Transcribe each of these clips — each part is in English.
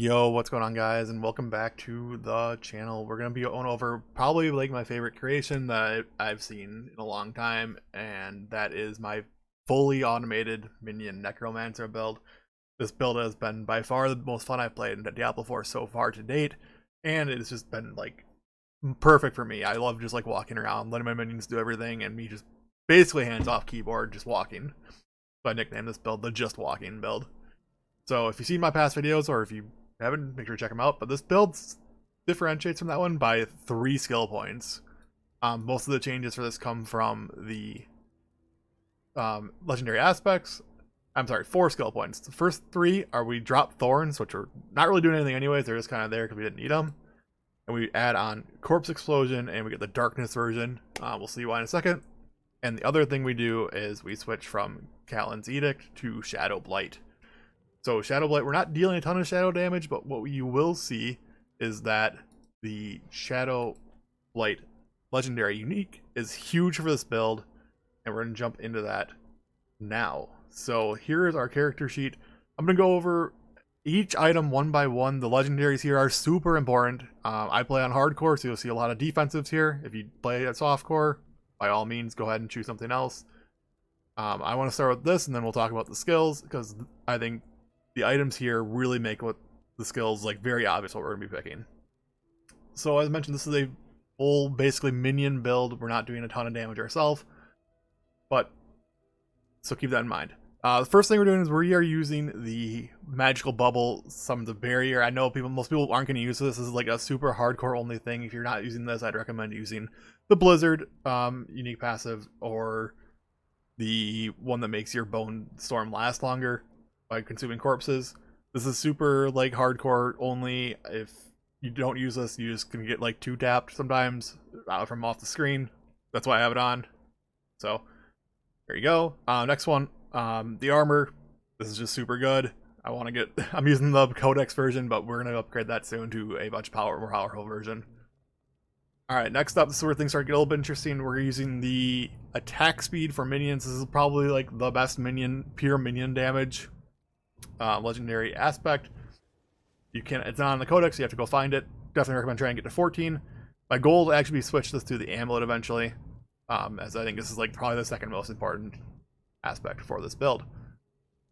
Yo, what's going on, guys, and welcome back to the channel. We're gonna be going over probably like my favorite creation that I've seen in a long time, and that is my fully automated Minion Necromancer build. This build has been by far the most fun I've played in Diablo 4 so far to date, and it's just been like perfect for me. I love just like walking around, letting my minions do everything, and me just basically hands off keyboard, just walking. So I nicknamed this build the Just Walking build. So if you've seen my past videos, or if you haven't, make sure to check them out. But this build differentiates from that one by 3 skill points. Most of the changes for this come from the legendary aspects. I'm sorry, 4 skill points. The first 3 are we drop thorns, which are not really doing anything anyways. They're just kind of there because we didn't need them. And we add on corpse explosion, and we get the darkness version. We'll see why in a second. And the other thing we do is we switch from Callan's Edict to Shadow Blight. So Shadow Blight, we're not dealing a ton of shadow damage, but what you will see is that the Shadow Blight legendary unique is huge for this build, and we're going to jump into that now. So here is our character sheet. I'm going to go over each item one by one. The legendaries here are super important. I play on hardcore, so you'll see a lot of defensives here. If you play at softcore, by all means, go ahead and choose something else. I want to start with this, and then we'll talk about the skills, because I think the items here really make what the skills like very obvious what we're going to be picking. So as I mentioned, this is a full basically minion build. We're not doing a ton of damage ourselves, but so keep that in mind. The first thing we're doing is we are using the magical bubble, summons a barrier. I know most people aren't going to use this. This is like a super hardcore only thing. If you're not using this, I'd recommend using the Blizzard unique passive, or the one that makes your bone storm last longer by consuming corpses. This is super like hardcore only. If you don't use this, you just can get like 2 tapped sometimes from off the screen. That's why I have it on. So there you go. Next one, the armor. This is just super good. I'm using the Codex version, but we're gonna upgrade that soon to a much more powerful version. Alright, next up, this is where things start to get a little bit interesting. We're using the attack speed for minions. This is probably like the best pure minion damage legendary aspect. It's not on the Codex, so you have to go find it. Definitely recommend trying to get to 14. My goal will actually be switch this to the amulet eventually, as I think this is like probably the second most important aspect for this build.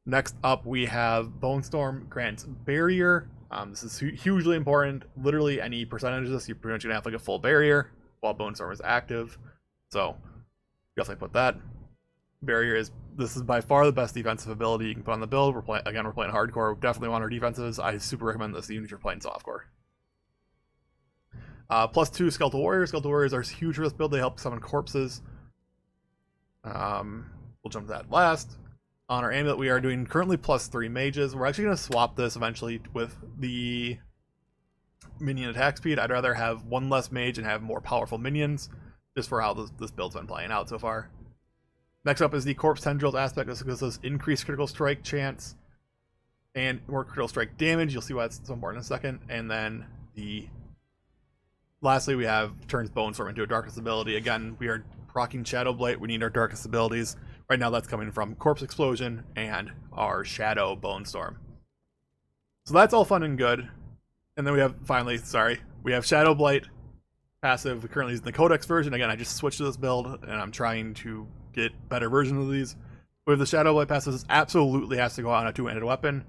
Next up, we have Bone Storm grants barrier. This is hugely important. Literally any percentage of this, you're pretty much gonna have like a full barrier while Bone Storm is active. So definitely put that. This is by far the best defensive ability you can put on the build. We're playing hardcore. We definitely want our defenses. I super recommend this even if you're playing softcore. +2 Skeletal Warriors. Skeletal Warriors are huge for this build. They help summon corpses. We'll jump to that last. On our amulet, we are doing currently +3 mages. We're actually going to swap this eventually with the minion attack speed. I'd rather have 1 less mage and have more powerful minions, just for how this build's been playing out so far. Next up is the Corpse Tendrils aspect. This gives us increased critical strike chance and more critical strike damage. You'll see why it's so important in a second. And then lastly, we have turns Bone Storm into a darkness ability. Again, we are proccing Shadow Blight. We need our darkness abilities. Right now that's coming from Corpse Explosion and our Shadow Bone Storm. So that's all fun and good. And then we have Shadow Blight passive. We currently use the Codex version. Again, I just switched to this build and I'm trying to get better versions of these. With the Shadow Blight passive, this absolutely has to go on a 2-handed weapon.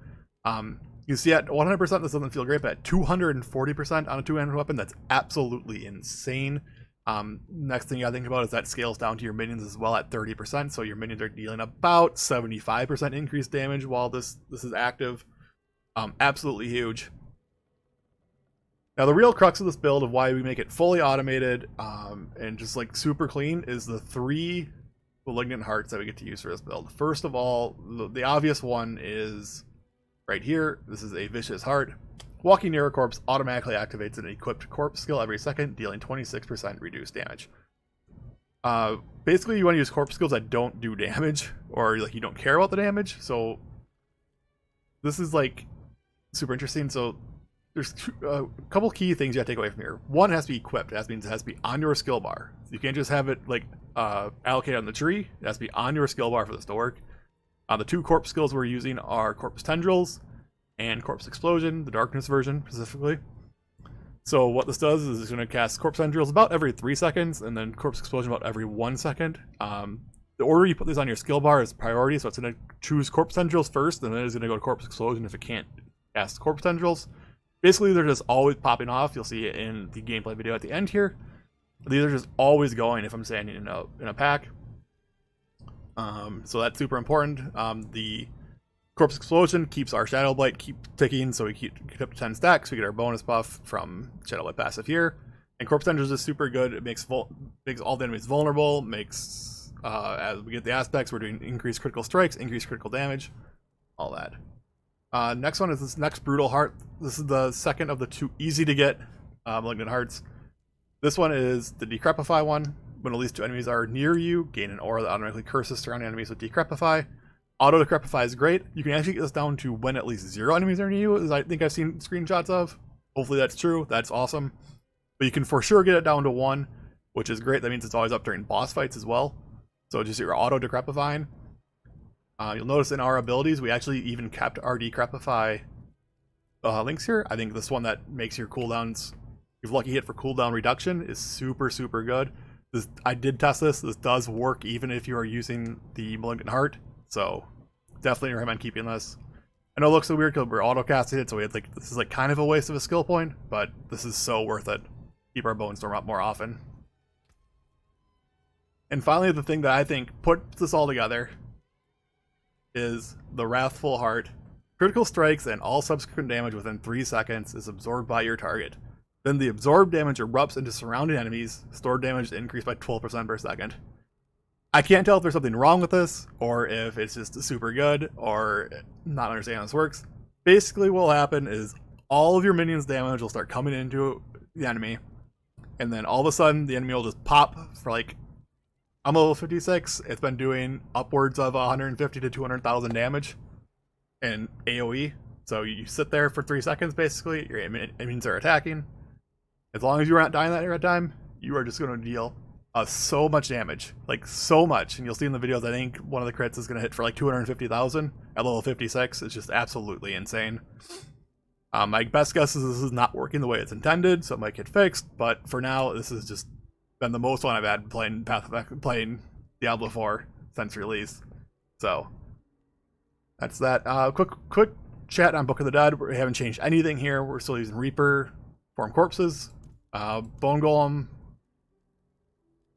You see at 100% this doesn't feel great, but at 240% on a 2-handed weapon, that's absolutely insane. Next thing you gotta think about is that scales down to your minions as well at 30%, so your minions are dealing about 75% increased damage while this is active. Absolutely huge. Now the real crux of this build of why we make it fully automated and just like super clean is the 3 malignant hearts that we get to use for this build. First of all, the obvious one is right here. This is a vicious heart. Walking near a corpse automatically activates an equipped corpse skill every second, dealing 26% reduced damage. Basically, you want to use corpse skills that don't do damage, or like you don't care about the damage. So this is like super interesting. So there's a couple key things you have to take away from here. One, it has to be equipped. That means it has to be on your skill bar. So you can't just have it like allocated on the tree. It has to be on your skill bar for this to work. The 2 corpse skills we're using are Corpse Tendrils and Corpse Explosion, the Darkness version specifically. So what this does is it's going to cast Corpse Tendrils about every 3 seconds, and then Corpse Explosion about every 1 second. The order you put these on your skill bar is priority, so it's going to choose Corpse Tendrils first, and then it's going to go to Corpse Explosion if it can't cast Corpse Tendrils. Basically, they're just always popping off. You'll see it in the gameplay video at the end here. These are just always going if I'm standing in a pack. So that's super important. The Corpse Explosion keeps our Shadow Blight keep ticking, so we keep up to 10 stacks. We get our bonus buff from Shadow Blight passive here. And Corpse Tendrils is super good. It makes all the enemies vulnerable, makes... as we get the aspects, we're doing increased critical strikes, increased critical damage, all that. Next one is this next Brutal Heart. This is the second of the 2 easy to get Malignant Hearts. This one is the Decrepify one. When at least 2 enemies are near you, gain an aura that automatically curses surrounding enemies with Decrepify. Auto Decrepify is great. You can actually get this down to when at least 0 enemies are near you, as I think I've seen screenshots of. Hopefully that's true. That's awesome. But you can for sure get it down to 1, which is great. That means it's always up during boss fights as well. So just your auto decrepifying. You'll notice in our abilities, we actually even kept our decrepify links here. I think this one that makes your cooldowns, if lucky hit for cooldown reduction, is super, super good. I did test this. This does work even if you are using the Malignant Heart. So definitely recommend keeping this. I know it looks so weird because we're auto casting it, so we had this is like kind of a waste of a skill point, but this is so worth it. Keep our Bone Storm up more often. And finally, the thing that I think puts this all together is the Wrathful Heart. Critical strikes and all subsequent damage within 3 seconds is absorbed by your target. Then the absorbed damage erupts into surrounding enemies. Stored damage increased by 12% per second. I can't tell if there's something wrong with this, or if it's just super good, or not understanding how this works. Basically what will happen is all of your minions' damage will start coming into the enemy, and then all of a sudden the enemy will just pop for like... I'm a level 56. It's been doing upwards of 150 to 200,000 damage in AoE. So you sit there for 3 seconds, basically. Your minions are attacking. As long as you're not dying that area time, you are just going to deal so much damage. Like, so much. And you'll see in the videos, I think one of the crits is going to hit for like 250,000 at level 56. It's just absolutely insane. My best guess is this is not working the way it's intended, so it might get fixed. But for now, this has just been the most fun I've had playing Diablo 4 since release. So that's that. Quick chat on Book of the Dead. We haven't changed anything here. We're still using Reaper form corpses. Bone Golem.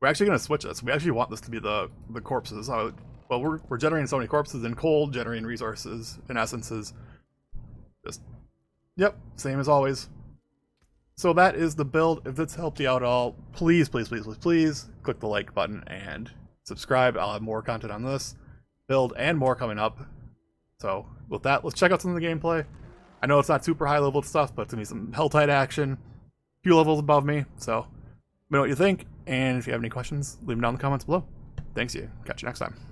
We're actually going to switch this. We actually want this to be the corpses. Well, we're generating so many corpses in cold, generating resources and essences. Just, yep, same as always. So that is the build. If this helped you out at all, please, please, please, please, please click the like button and subscribe. I'll have more content on this build and more coming up. So with that, let's check out some of the gameplay. I know it's not super high level stuff, but it's going to be some Helltide action. A few levels above me, so let me know what you think. And if you have any questions, leave them down in the comments below. Thanks, you. Catch you next time.